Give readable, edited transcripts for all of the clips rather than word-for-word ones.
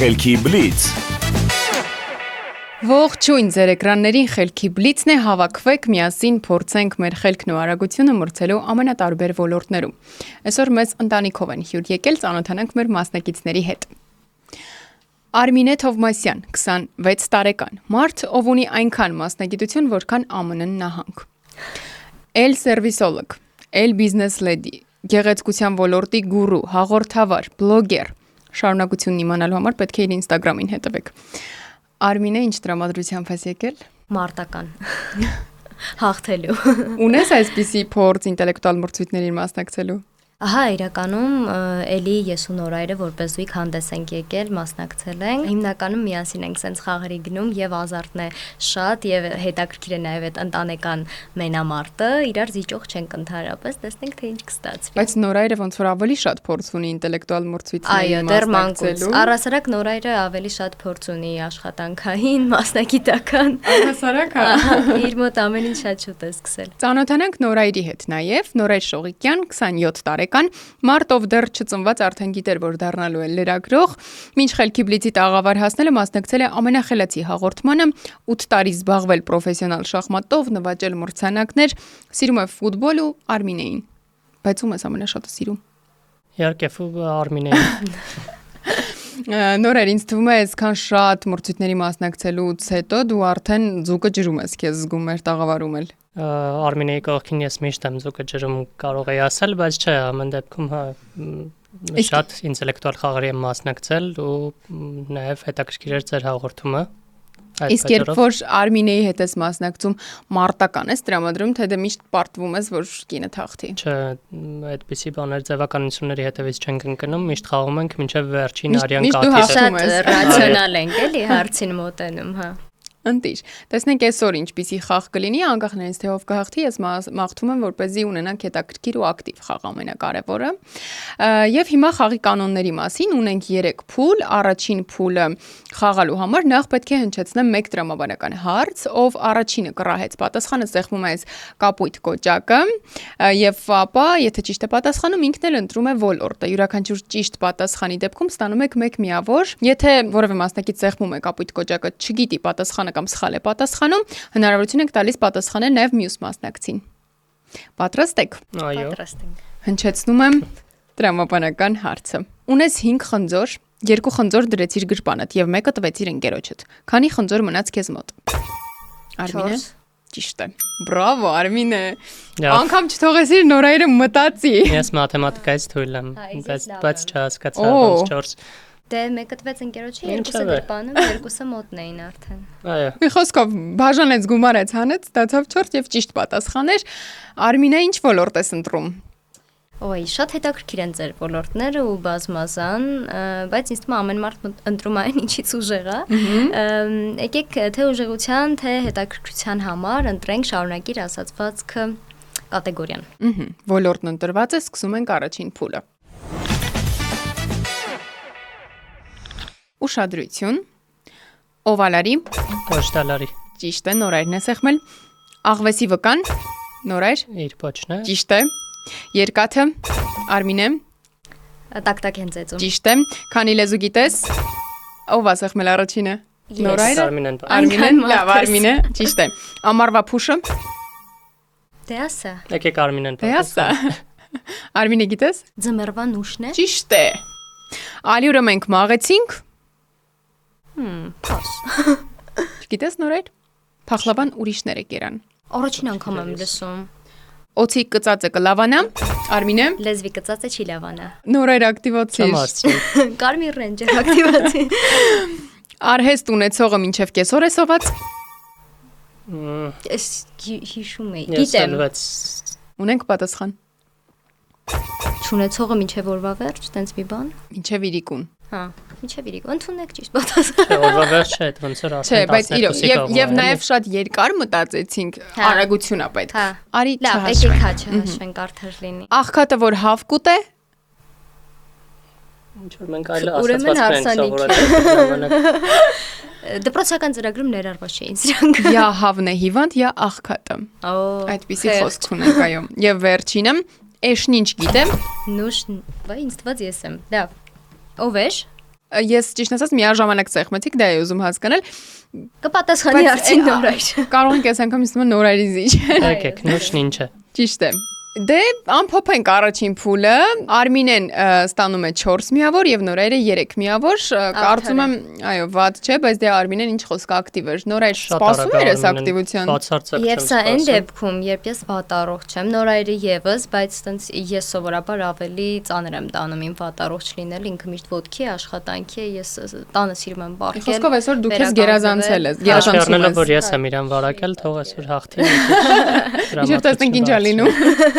Խելքի բլից։ Ողջույն, ձեր էկրաններին խելքի բլիցն է, հավաքվեք միասին փորձենք մեր խելքն ու արագությունը մրցելու ամենատարբեր ոլորտներում։ Այսօր մեզ ընտանիքով են հյուր եկել, ծանոթանանք մեր մասնակիցների հետ։ Արմինե Թովմասյան, 26 տարեկան, մարդ, ով ունի այնքան մասնագիտություն, որքան ԱՄՆ նահանգ։ Էլ սերվիսոլոգ, էլ բիզնես լեդի, գեղեցկության ոլորտի գուրու, հաղորդավար, բլոգեր։ Շարունակությունն իմանալու համար պետք է իր Instagram-ին հետևեք։ Արմինե, ինչ տրամադրությամբ ես եկել։ Մարտական հաղթելու։ Ունես այսպիսի փորձ ինտելեկտուալ մրցույթներին մասնակցելու։ Ահա, իրականում էլի ես ու Նորայրը որպես զույգ հանդես ենք եկել, մասնակցել ենք։ Հիմնականում միասին ենք սենց խաղերի գնում եւ ազարտն է շատ եւ հետաքրքիր է նաեւ այդ ընտանեկան մենամարտը, իրար զիջող չենք ընդհանրապես, տեսնենք թե ինչ կստացվի։ Բայց Նորայրը ոնց որ ավելի շատ փորձ ունի ինտելեկտուալ մրցույթներին մասնակցելու։ Այո, դեռ մանկուց։ Առհասարակ Նորայրը ավելի շատ փորձ ունի աշխատանքային, մասնագիտական։ Առհասարակ, իր մոտ ամեն ինչ շատ շուտ է սկսել։ Ծանոթանանք Նորայրի հետ նաեւ, Նորայր Շողիկյան, 27 տարեկան, մարդ ով դեռ չծնված արդեն գիտեր, որ դառնալու է լրագրող, մինչ խելքի բլիցի տաղավար հասնելը մասնակցել է ամենախելացի հաղորդմանը, 8 տարի զբաղվել պրոֆեսիոնալ շախմատով, նվաճել մրցանակներ, սիրում է ֆուտբոլ ու Արմինեին։ Բայց ում ես ամենաշատը սիրում։ Իհարկե Արմինեին։ Նորեր, ինձ թվում է, այսքան շատ մրցույթների մասնակցելուց հետո դու արդեն ձուկը ջրում ես քեզ զգում մեր տաղավարում էլ։ Արմինեի կողքին ես միշտ եմ ձուկը ջրում կարող եի ասել, բայց չէ, ամեն դեպքում շատ ինտելեկտուալ խաղերի եմ մասնակցել ու նաև հետաքրքիր էր ձեր հաղորդումը։ Իսկ երբ որ Արմինեի հետ ես մասնակցում, մարտական ես տրամադրում, թե դե միշտ պարտվում ես, որ կինը թաղթի։ Չէ, այդպիսի բաներ ձևականությունների հետևից չենք ընկնում, միշտ խաղում ենք մինչև վերջին արյան կաթիլը։ Շատ ռացիոնալ ենք, էլի հարցին մոտենում, հա։ Ընտիր, տեսնենք այսօր ինչպիսի խաղ կլինի, անկախ նրանից թե ով կհաղթի, ես մաղթում եմ, որպեսզի ունենանք հետաքրքիր ու ակտիվ խաղ ամենակարևորը։ Եվ հիմա խաղի կանոնների մասին ունենք 3 փուլ, առաջին փուլը խաղալու համար նախ պետք է հնչեցնեմ 1 տրամաբանական հարց, ով առաջինը կռահեց պատասխանը սեղմում է այս կապույտ կոճակը, եւ ապա, եթե ճիշտ է պատասխանում, ինքն էլ ընտրում է ոլորտը։ Յուրաքանչյուր ճիշտ պատասխանի դեպքում ստանում եք 1 միավոր։ Եթե որևէ մասնակից սեղմում է կապույտ կոճակը, չգիտի պատասխանը կամ սխալ է պատասխանում, հնարավորություն եք տալիս պատասխանել նաև մյուս մասնակցին։ Պատրաստ եք։ Այո։ Պատրաստ ենք։ Հնչեցնում եմ տրամաբանական հարցը։ Ունես 5 խնձոր, 2 խնձոր դրեցիր գրպանդ եւ մեկը տվեցիր ընկերոջդ։ Քանի խնձոր մնաց քեզ մոտ։ Արմինե։ Ճիշտ է։ Բրավո, Արմինե։ Անկամ չթողեցիր Նորայրը մտածի։ Ես մաթեմատիկայից թույլ եմ, բայց չհասկացա ոնց 4 Դե մեկը տվեց ընկերոջի, երկուսը գրպանում, երկուսը մոտն էին արդեն։ Այո։ Մի խոսքով բաժանեց, գումարեց, հանեց, ստացավ 4 եւ ճիշտ պատասխաներ։ Արմինե, ինչ ոլորտ ես ընտրում։ Ոյ, շատ հետաքրքիր են ձեր ոլորտները ու բազմազան, բայց ինձ թվում է ամեն մարդ ընտրում է այն ինչից ուժեղ է։ Եկեք թե ուժեղության, թե հետաքրքրության համար ընտրենք շարունակիր ասացվածքը կատեգորիան։ Ոլորտն ընտրված է, սկսում ենք առաջին փուլը։ Ուշադրություն, օվալարի, Պոչտալարի։ ճիշտ է, Նորայրն է սեղմել, աղվեսի վկան, Նորայր, իր պոչն է։ ճիշտ է, երկաթը, Արմինե, Տակ-տակ են ծեծում։ ճիշտ է, քանի լեզու գիտես, ով է սեղմել առաջինը, Նորայրը, Արմինեն։ լավ, Արմինե, ճիշտ է, ամառվա փուշը, Դե ասա։ Եկեք Արմինեն դե ասա, Արմինե գիտես, Ձմեռվա նուշն է։ ճիշտ է, ալյուրը մենք մաղեցինք, Փոս։ գիտես Նորայր, փախլավան ուրիշներ է կերան, Առաջին անգամ եմ լսում։ օձի կծածը կլավանա, Արմինե, Լեզվի կծածը չի լավանա։ Նորայր ակտիվացիր, Կարմիր ռենջեր ակտիվացի։ արհեստ ունեցողը մինչև կեսօր է սոված, Ես հիշում եի։ Գիտեմ։ ունենք պատասխան, Չունեցողը մինչև օրվա վերջ, տենց մի բան։ մինչև իրիկուն, Հա, մինչև իրիկու, ընդունեք ճիշտ պատասխան։ Չէ, օրվա վերջ չէ, ոնց որ չէ, ասեն բայց եւ նաեւ շատ երկար մտածեցինք, արագություն է պետք, արի Լավ, եկեք հա չհաշվենք արդար լինի։ աղքատը որ հավ կուտե, ինչ որ մենք այլ Ուրեմն ասացվածք ենք հարսանիք։ սովորել։ Դպրոցական ծրագրում ներառված չէին սրանք։ յա հավն է հիվանդ, յա աղքատը, այդպիսի խոսք ունենք, այո, եւ վերջինը, էշն ինչ գիտեմ, Նուշ, վայ, ինձ թվաց ես եմ։ Լավ։ Ով է։ ես ճիշտ ասած միաժամանակ սեղմեցիք, դա է ուզում հասկանալ։ Կպատասխանի արդին Նորայր։ Կարող ենք այս անգամ իստում Նորայրի զիջ։ Եկեք, նույնն ինչ է։ Ճիշտ է։ Դե ամփոփենք առաջին փուլը, Արմինեն ստանում է 4 միավոր եւ Նորայրը 3 միավոր, կարծում եմ, այո, վատ չէ, բայց դե Արմինեն ինչ խոսք ակտիվ էր, Նորայր սպասում էր այս ակտիվության։ Եվ սա այն դեպքում, երբ ես վատառողջ եմ, Նորայրը եւս, բայց այտենց ես սովորաբար ավելի ծանր եմ տանում իմ վատառողջ լինել, ինքը միշտ ոտքի աշխատանքի է, ես տանը սիրում եմ բարգել։ Խոսքով այսօր դուք ես գերազանցել ես, գերազանցում ես, որ ես եմ իրան վարակել, թող այսօր հաղթի։ Ինչ տեսնենք ինչ է լինում։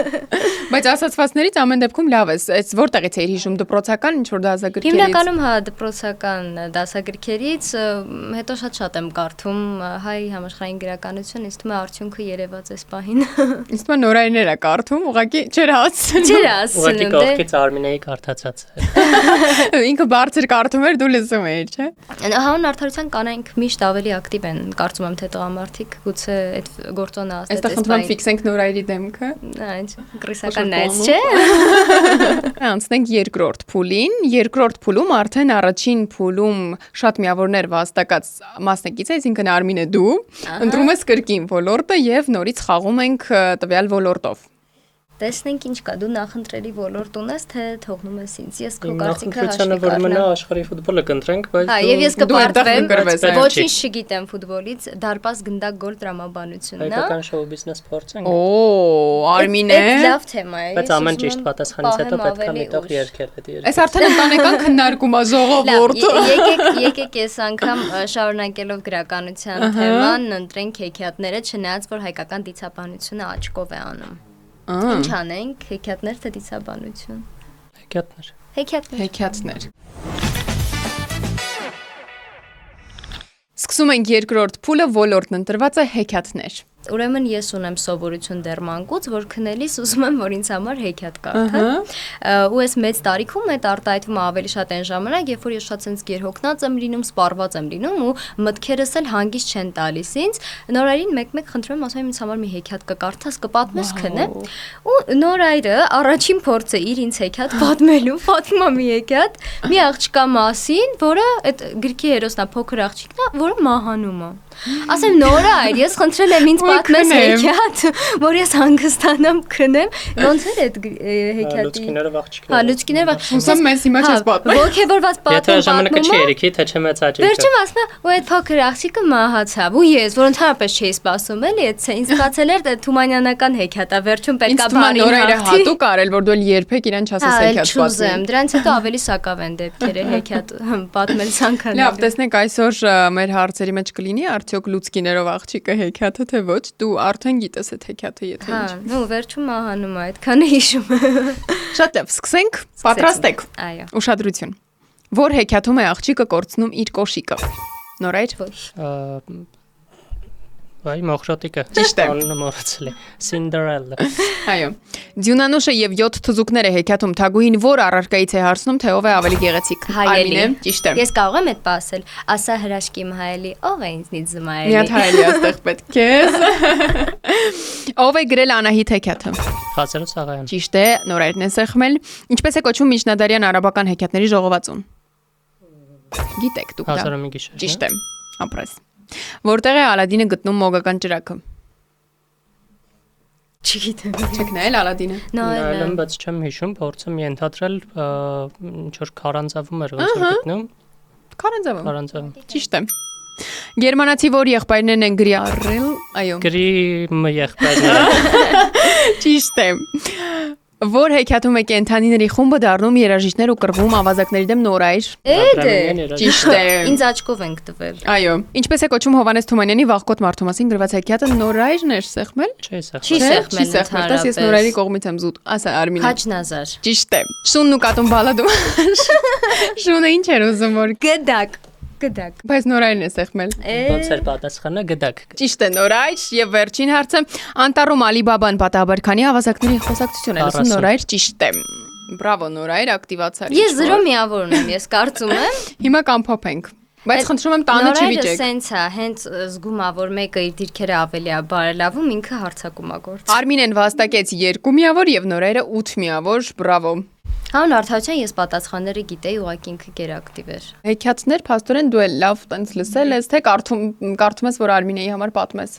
Բայց ասացվածներից ամեն դեպքում լավ է։ Այս որտեղից է հիշում դպրոցական ինչ որ դասագրքերից։ Հիմնականում հա դպրոցական դասագրքերից, հետո շատ եմ կարդում հայ համաշխարհային գրականություն, ինձ թվում է արդյունքը երևաց այս պահին։ Ինձ թվում է Նորայրներ է կարդում, ուղղակի չէր հասցնում։ Չէր հասցնում։ Ուղղակի կողքից Արմինեի կարդացած է։ Ինքը բարձր կարդում էր, դու լսում էիր, չէ։ Հանուն արդարության կանայք միշտ ավելի ակտիվ են, կարծում եմ թե տղամարդիկ, գուցե այդ գործոնը ասած Այստեղ խնդրում եմ ֆիքսենք Նորայրի դեմքը։ Ինչ գրիսական նայած չէ։ Անցնենք երկրորդ փուլին։ Երկրորդ փուլում արդեն առաջին փուլում շատ միավորներ վաստակած մասնակից է, այսինքն Արմինը դու ընտրում ես կրկին ոլորտը եւ նորից խաղում ենք տվյալ ոլորտով։ Տեսնենք ինչ կա, դու նախընտրելի ոլորտ ունես, թե թողնում ես ինձ։ Ես քո կարծիքը հաշվի կառնեմ։ Որ մնա աշխարհի ֆուտբոլը կընտրենք, բայց հա, եւ ես կպարտվեմ, ոչինչ չի չգիտեմ ֆուտբոլից, դարպաս գնդակ գոլ տրամաբանությունն է։ հայկական շոու բիզնես փորձենք։ Օ, Արմինե։ Լավ թեմա է։ Բայց ամեն ճիշտ պատասխանից հետո պետք է միտող երկել այդ երկը։ Այս արդեն ընտանեկան քննարկում է ժողովուրդ։ Եկեք այս անգամ շարունակելով գրականության թեման, ընտրենք հեքիաթները, չնայած որ հայկական դիցաբանությունը աչքով է անում։ Ինչ անենք, հեքիաթներ թե դիցաբանություն։ Հեքիաթներ։ Սկսում ենք երկրորդ փուլը, ոլորտն ընտրված է հեքիաթներ։ Ուրեմն ես ունեմ սովորություն դեռ մանկուց, որ քնելիս ուզում եմ, որ ինձ համար հեքիաթ կարդան։ Ու ես մեծ տարիքում այդ արտահայտվում է ավելի շատ այն ժամանակ, երբ որ ես շատ sense գերհոգնած եմ լինում, սպառված եմ լինում ու մտքերս էլ հանգիստ չեն տալիս ինձ։ Նորայրին մեկ-մեկ խնդրում եմ, ասում եմ ինձ համար մի հեքիաթ կկարդաս, կպատմես քնեմ։ Ու Նորայրը առաջին փորձը իր ինձ հեքիաթ պատմելու, պատմում է մի հեքիաթ, մի աղջկա մասին, որը այդ գրքի հերոսն է, փոքր աղջիկն է, որը մահանում է։ Ասեմ Նորայր, ես խնդրել եմ ինձ պատմես հեքիաթ, որ ես հանգստանամ քնեմ, ոնց էր այդ հեքիաթի։ Լուցկիները աղջիկները։ Հա, լուցկիները աղջիկները։ Ուսում մեզ հիմա չես պատմում։ Ոգևորված Եթե ժամանակը չի պատմում։ երիքի, թե չմեծ աճիկը։ Վերջում ասում է, ու այդ փոքր աղջիկը մահացավ, ու ես, որ ընդհանրապես չէի սպասում, էլի, այդ ինձ ստացել էր Թումանյանական հեքիաթը, վերջում պետքա բարին Նորայրը հաղթի։ հատուկ արել, որ դու երբեք իրան չասես հեքիաթ պատմել։ Դրանից հետո ավելի սակավ են դեպքերը հեքիաթ պատմել ցանկանալու։ Լավ, տեսնենք այսօր մեր հարցերի մեջ կլինի արդյոք լուցկիներով աղջիկը հեքիաթը թե ոչ, դու արդեն գիտես այդ հեքիաթը եթե Հա, ինչ։ նո, վերջում մահանում է, այդքանը հիշում եմ։ Շատ լավ, սկսենք, պատրաստ եք։ Այո։ Ուշադրություն։ Որ հեքիաթում է աղջիկը կորցնում իր կոշիկը։ Նորայր։ Վայ, մոխրոտիկը։ Ճիշտ է։ Անունը մոռացել եմ։ Cinderella։ Այո։ Ձյունանուշը եւ 7 թզուկները հեքիաթում Թագուհին որ առարկայից է հարցնում, թե ով է ավելի գեղեցիկ։ Հայելի։ Ճիշտ է։ Ես կարող եմ այդ ասել, ասա հրաշքի հայելի, ով է ինձնից զմայելի։ Մի հատ հայելի աստեղ պետք է։ Ով է գրել Անահիտ հեքիաթը։ Խազարո Սաղայան։ Ճիշտ է, Նորայրն է սեղմել։ Ինչպես է կոչվում միջնադարյան արաբական հեքիաթների ժողովածուն։ Գիտեք դուք դա։ Հազարամի գիշեր։ Ճիշտ է։ Ապրես։ Որտեղ է Ալադինը գտնում մոգական ճրագը։ Չգիտեմ։ Չեք նայել Ալադինը։ Նայել եմ, բայց չեմ հիշում, փորձեմ ենթադրել, ինչ որ քարանձավում էր ոնց որ գտնում։ Քարանձավում։ Քարանձավում։ Ճիշտ է։ Գերմանացի որ եղբայրներն են գրի առել, այո։ Գրի եղբայրները։ Ճիշտ է։ Որ հեքիաթում է կենթանիների խումբը դառնում երաժիշտներ ու կռվում ավազակների դեմ Նորայր։ Ճիշտ է։ Ինձ աչքով ենք տվել։ Այո։ Ինչպես է կոչվում Հովանես Թումանյանի վաղկոտ Մարտոմասին գրված հեքիաթը Նորայրն էր սեղմել։ Չի սեղմել։ Չի սեղմել, Տես ես Նորայրի կողմից եմ զուտ։ Ասա Արմինե։ Խաչնազար։ Ճիշտ է։ Շունն ու կատուն բալադում։ Շունը ինչ էր ուզում որ Գդակ։ Բայց Նորայրն է սեղմել։ Ոնց էր պատասխանը գդակ։ Ճիշտ է Նորայր եւ վերջին հարցը Անտառում Ալիբաբան պատահաբար քանի ավազակների խոսակցություն է լսում Նորայր ճիշտ է։ Բրավո Նորայր ակտիվացար։ Ես 0 միավոր ունեմ, ես կարծում եմ։ Հիմա կամփոփենք։ Բայց խնդրում եմ տանը չվիճեք։ Նորայրը սենց է, հենց զգում է, որ մեկը իր դիրքերը ավելի է բարելավում, ինքը հարցակում է գործ։ Արմինեն վաստակեց 2 միավոր եւ Նորայրը 8 միավոր, բրավո։ Հանուն արդարության ես պատասխանները գիտեի, ուղղակի ինքը գերակտիվ էր։ Հեքիաթներ, փաստորեն դու էլ լավ տենց լսել ես, թե կարդում ես, որ Արմինեի համար պատմես։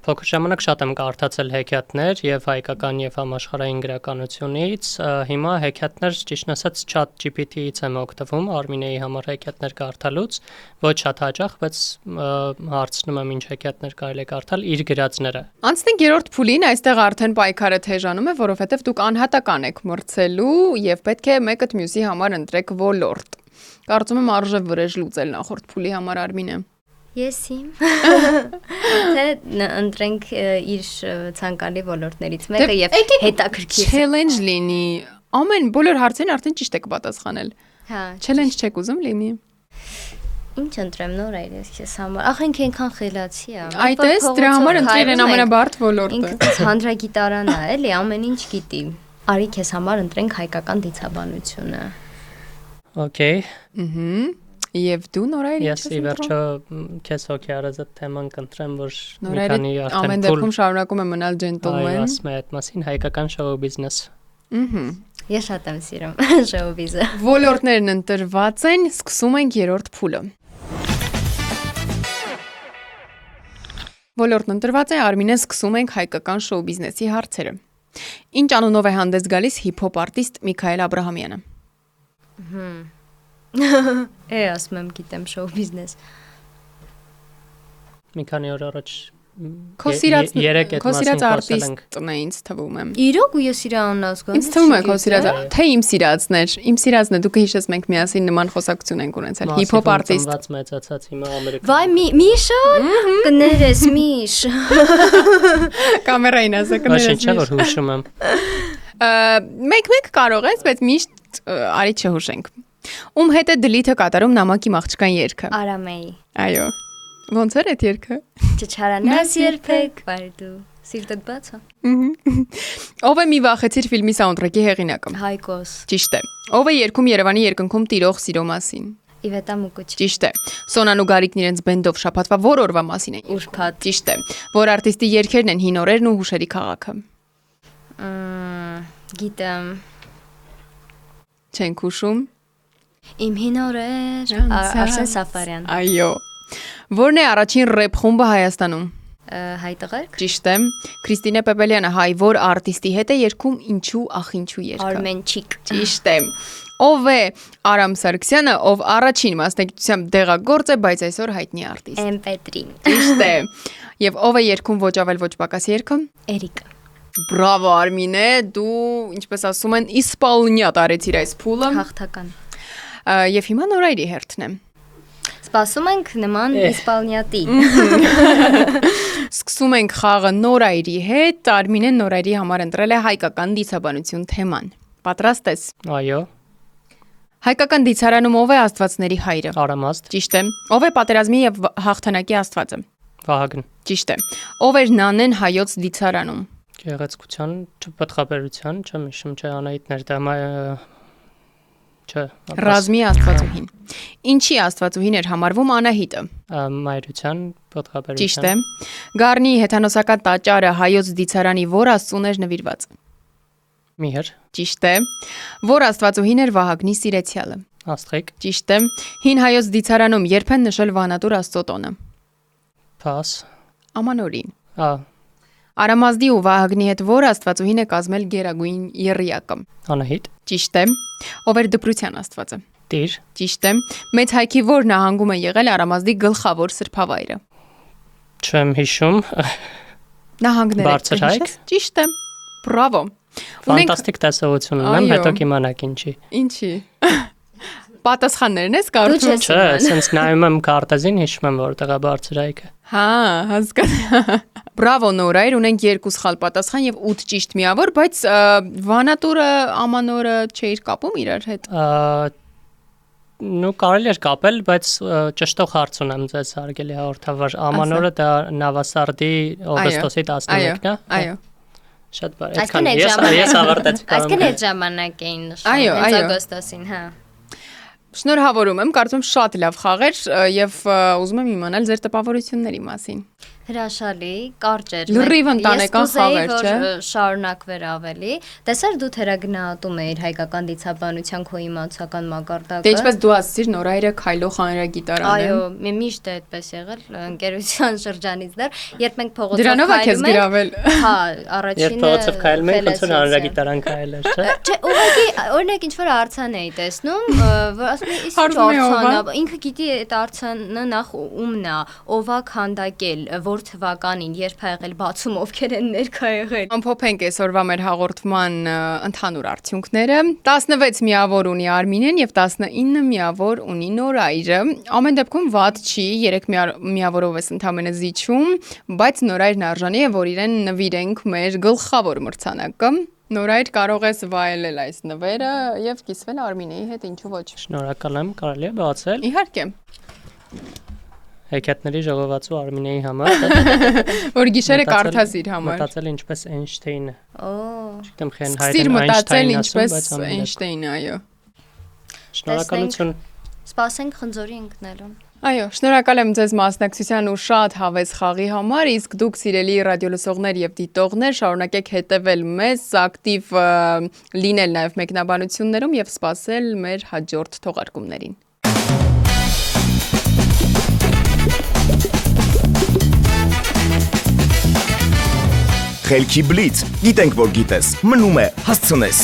Փոքր ժամանակ շատ եմ կարդացել հեքիաթներ եւ հայկական եւ համաշխարհային գրականությունից։ Հիմա հեքիաթներ, ճիշտ ասած, ChatGPT-ից եմ օգտվում Արմինեի համար հեքիաթներ կարդալուց, ոչ շատ հաճախ, բայց հարցնում եմ ինչ հեքիաթներ կարելի է կարդալ իր գրածները։ Անցնենք երրորդ փուլին, այստեղ արդեն պայքարը թեժանում է, որովհետև դուք անհատական եք մրցելու եւ պետք է մեկը մյուսի համար ընտրեք ոլորտ։ Կարծում եմ արժե վրեժ լուծել նախորդ փուլի համար Արմինե։ Ես իմ։ Թե ընտրենք իր ցանկալի ոլորտներից մեկը եւ հետաքրքիր challenge լինի։ Ամեն բոլոր հարցերին արդեն ճիշտ եք պատասխանել։ Հա։ Challenge չեք ուզում լինի։ Ինչ ընտրեմ նոր այրես քեզ համար։ Ախ ինքը այնքան խելացի է։ Այդ էս դրա համար ընտրել են ամենաբարդ ոլորտը։ Ինքը հանդրագիտարան է, էլի ամեն ինչ գիտի։ Արի քեզ համար ընտրենք հայկական դիցաբանությունը։ Okay։ Եվ դու նորայր Ես ի վերջո քեզ հոգի արած այդ թեման կընտրեմ, որ մի քանի արդեն ամեն դեպքում շարունակում է մնալ ջենտլմեն։ Այո, ասում եմ այդ մասին հայկական շոու բիզնես։ Ես շատ եմ սիրում շոու-բիզը։ Ոլորտներն ընտրված են, սկսում ենք երրորդ փուլը։ Ոլորտն ընտրված է, Արմինե, սկսում ենք հայկական շոու բիզնեսի հարցերը։ Ինչ անունով է հանդես գալիս հիփ-հոփ արտիստ Միքայել Աբրահամյանը։ Ասում եմ գիտեմ շոու-բիզնես։ Մի քանի օր առաջ Քո սիրած արտիստն է ինձ թվում է։ Իրոք ու ես իր անունն ասում եմ։ Ինձ թվում է քո սիրած, թե իմ սիրածն էր։ Իմ սիրածն է, դուք հիշես մենք միասին նման խոսակցություն ենք ունեցել։ Հիփ-հոփ արտիստ։ Մեծացած հիմա Ամերիկայում։ Վայ, Միշա, կներես Միշ։ Կամերային ասա, կներես։ Ոչ չէ որ հուշում եմ։ Մեկ կարող ես, բայց միշտ արի չհուշենք։ Ում հետ է դլիթը կատարում նամակի մաղջկան երգը։ Արամեի։ Այո։ Ոնց էր այդ երգը։ Չչարանաս երբեք, վայր դու, սիրտդ բաց է։ Ով է մի վախեցիր ֆիլմի սաունդթրեքի հեղինակը։ Հայկոս։ Ճիշտ է։ Ով է երգում Երևանի երկնքում տիրող սիրո մասին։ Իվետա Մուկուչ։ Ճիշտ է։ Սոնան ու Գարիկն իրենց բենդով շաբաթվա որ օրվա մասին են։ Ուրբաթ։ Ճիշտ է։ Որ արտիստի երգերն են հին օրերն ու հուշերի քաղաքը։ Գիտեմ։ Չենք հուշում։ Իմ հին օրեր, Արսեն Սաֆարյան։ Այո։ Որն է առաջին ռեփ խումբը Հայաստանում։ Հայ տղերք։ Ճիշտ է։ Քրիստինե Պեպելյանը հայ որ արտիստի հետ է երգում ինչու ախ ինչու երգը։ Արմենչիկ։ Ճիշտ է։ Ով է Արամ Սարգսյանը, ով առաջին մասնագիտությամբ դեղագործ է, բայց այսօր հայտնի արտիստ։ MP3։ Ճիշտ է։ Եվ ով է երգում ոչ ավել ոչ պակաս երգը։ Էրիկա։ Բրավո Արմինե, դու, ինչպես ասում են, իսպալնյա տարեցիր այս փուլը։ Հաղթական։ Եվ հիմա նորայրի հերթն է։ Սպասում ենք նման իսպալնյատի։ Սկսում ենք խաղը նորայրի հետ, Արմինեն նորայրի համար ընտրել է հայկական դիցաբանություն թեման։ Պատրաստ ես։ Այո։ Հայկական դիցարանում ով է աստվածների հայրը։ Արամաստ։ Ճիշտ է։ Ով է պատերազմի եւ հաղթանակի աստվածը։ Վահագն։ Ճիշտ է։ Ով էր Նանեն հայոց դիցարանում։ Գեղեցկության, չպտղաբերության, չեմ հիշում, չէ Անահիտներ, դա Չէ։ Ռազմի աստվածուհին։ Ինչի աստվածուհին էր համարվում Անահիտը։ Մայրության, պտղաբերության։ Ճիշտ է։ Գառնի հեթանոսական տաճարը հայոց դիցարանի որ աստծուն էր նվիրված։ Միհր։ Ճիշտ է։ Որ աստվածուհին էր Վահագնի սիրեցյալը։ Աստղիկ։ Ճիշտ է։ Հին հայոց դիցարանում երբ են նշել Վանատուր աստծո տոնը։ Փաս։ Ամանորին։ Արամազդի ու Վահագնի հետ որ աստվածուհին է կազմել գերագույն եռյակը։ Անահիտ։ Ճիշտ է։ Ով էր դպրության աստվածը։ Տիր։ Ճիշտ է։ Մեծ հայքի որ նահանգում է եղել Արամազդի գլխավոր սրբավայրը։ Չեմ հիշում։ Նահանգները։ Բարձր հայք։ Ճիշտ է։ Բրավո։ Ֆանտաստիկ տեսողություն ունեմ, հետո կիմանաք ինչի։ Ինչի։ Պատասխաններն ես կարծում։ Չէ, ասենց նայում եմ կարտեզին, հիշում եմ որտեղ է բարձր հայքը։ Հա, հասկացա։ Բրավո Նորայր, ունենք 2 սխալ պատասխան եւ 8 ճիշտ միավոր, բայց Վանատուրը, Ամանորը չէիր կապում իրար հետ։ Նու կարելի էր կապել, բայց ճշտող հարց ունեմ ձեզ հարգելի հաղորդավար։ Ամանորը դա Նավասարդի օգոստոսի 11-ն է։ Այո։ Շատ բարի։ Այսքան ես ավարտեցի։ Այսքան այդ ժամանակ էին նշում։ Այո, օգոստոսին, հա։ Շնորհավորում եմ, կարծում շատ լավ խաղ էր եւ ուզում եմ իմանալ ձեր տպավորությունների մասին։ Հրաշալի, կարճ էր։ Լրիվ ընտանեկան խաղեր, չէ՞։ Շարունակվեր ավելի։ Տեսար դու թերագնահատում էիր հայկական դիցաբանության քո իմացական մակարդակը։ Դե ինչպես դու ասացիր, Նորայրը քայլող հանրագիտարան է։ Այո, միշտ է այդպես եղել ընկերության շրջանից դեռ, երբ մենք փողոցով Դրանով է քեզ գրավել։ Հա, առաջինը։ Երբ փողոցով քայլում ենք, ոնց որ հանրագիտարան քայլեր, չէ՞։ Չէ, ուղղակի օրինակ ինչ որ արձան էի տեսնում, որ ասում եմ, իսկ արձանը, ինքը գիտի այդ արձանը նախ ումն է, ով է քանդակել, որ թվականին, երբ ա եղել, բացում ովքեր են ներկա եղել։ Ամփոփենք այսօրվա մեր հաղորդման ընդհանուր արդյունքները։ 16 միավոր ունի Արմինեն եւ 19 միավոր ունի Նորայրը։ Ամեն դեպքում վատ չի, 3 միավորով ես ընդամենը զիջում, բայց Նորայրն արժանի է, որ իրեն նվիրենք մեր գլխավոր մրցանակը։ Նորայր, կարող ես վայելել այս նվերը եւ կիսվել Արմինեի հետ, ինչու ոչ։ Շնորհակալ եմ, կարելի է բացել։ Իհարկե։ Հեքիաթների ժողովածու Արմինեի համար։ Որ գիշերը կարդաս իր համար։ Մտածել ինչպես Էյնշտեյնը։ Չգիտեմ խեն Սիր հայերեն մտածել Այնշտայն ասում, ինչպես բայց ամեն դեպքում։ Էյնշտեյնը, այո։ Շնորհակալություն։ Սպասենք խնձորի ընկնելուն։ Այո, շնորհակալ եմ ձեզ մասնակցության ու շատ հավես խաղի համար, իսկ դուք սիրելի ռադիոլսողներ եւ դիտողներ շարունակեք հետեւել մեզ, ակտիվ լինել նաեւ մեկնաբանություններում եւ սպասել մեր հաջորդ թողարկումներին։ Խելքի բլից, գիտենք որ գիտես, մնում է հասցնես։